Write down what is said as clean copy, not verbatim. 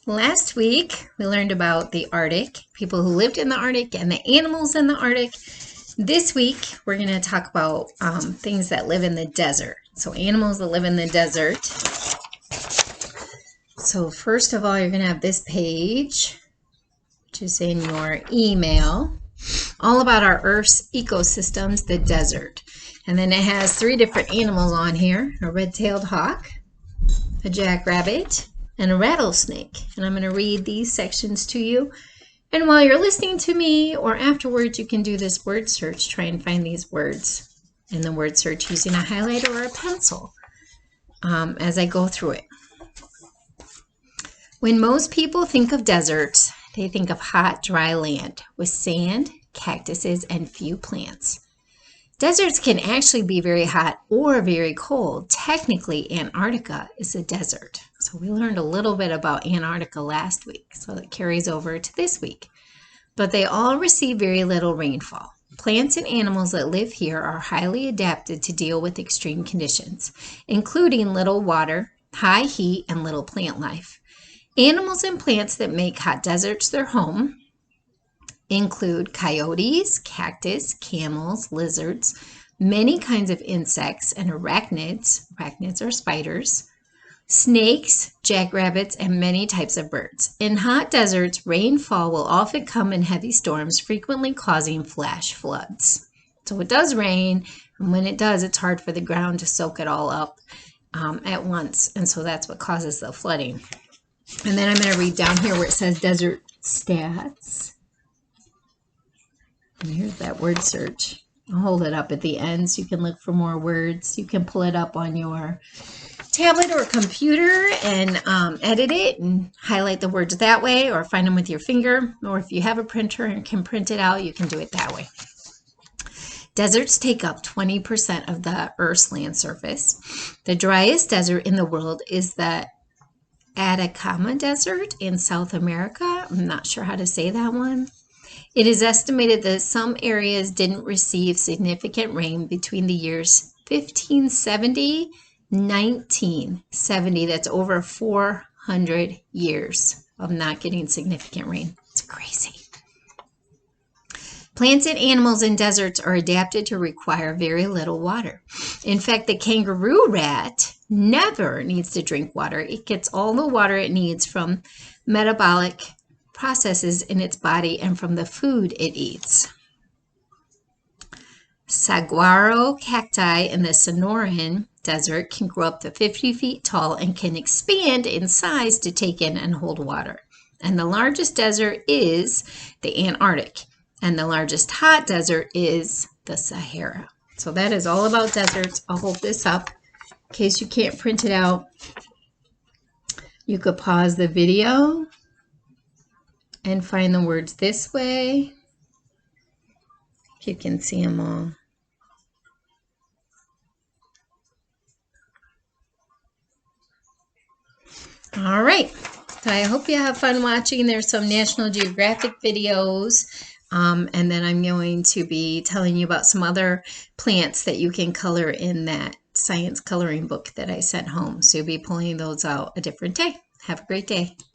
Last week, we learned about the Arctic, people who lived in the Arctic, and the animals in the Arctic. This week, we're going to talk about things that live in the desert. So animals that live in the desert. So first of all, you're going to have this page, which is in your email, all about our Earth's ecosystems, the desert. And then it has 3 different animals on here, a red-tailed hawk, a jackrabbit, and a rattlesnake. And I'm going to read these sections to you. And while you're listening to me or afterwards, you can do this word search. Try and find these words in the word search using a highlighter or a pencil as I go through it. When most people think of deserts, they think of hot, dry land with sand, cactuses, and few plants. Deserts can actually be very hot or very cold. Technically, Antarctica is a desert. So we learned a little bit about Antarctica last week, so it carries over to this week. But they all receive very little rainfall. Plants and animals that live here are highly adapted to deal with extreme conditions, including little water, high heat, and little plant life. Animals and plants that make hot deserts their home include coyotes, cactus, camels, lizards, many kinds of insects and arachnids. Arachnids are spiders, snakes, jackrabbits, and many types of birds. In hot deserts, rainfall will often come in heavy storms, frequently causing flash floods. So it does rain, and when it does, it's hard for the ground to soak it all up at once, and so that's what causes the flooding. And then I'm going to read down here where it says desert stats. And here's that word search. I'll hold it up at the end so you can look for more words. You can pull it up on your tablet or computer and edit it and highlight the words that way, or find them with your finger. Or if you have a printer and can print it out, you can do it that way. Deserts take up 20% of the Earth's land surface. The driest desert in the world is the Atacama Desert in South America. I'm not sure how to say that one. It is estimated that some areas didn't receive significant rain between the years 1570 and 1970. That's over 400 years of not getting significant rain. It's crazy. Plants and animals in deserts are adapted to require very little water. In fact, the kangaroo rat never needs to drink water. It gets all the water it needs from metabolic processes in its body and from the food it eats. Saguaro cacti in the Sonoran Desert can grow up to 50 feet tall and can expand in size to take in and hold water. And the largest desert is the Antarctic, and the largest hot desert is the Sahara. So that is all about deserts. I'll hold this up in case you can't print it out. You could pause the video and find the words this way, if you can see them all. All right, so I hope you have fun watching. There's some National Geographic videos, and then I'm going to be telling you about some other plants that you can color in that science coloring book that I sent home. So you'll be pulling those out a different day. Have a great day.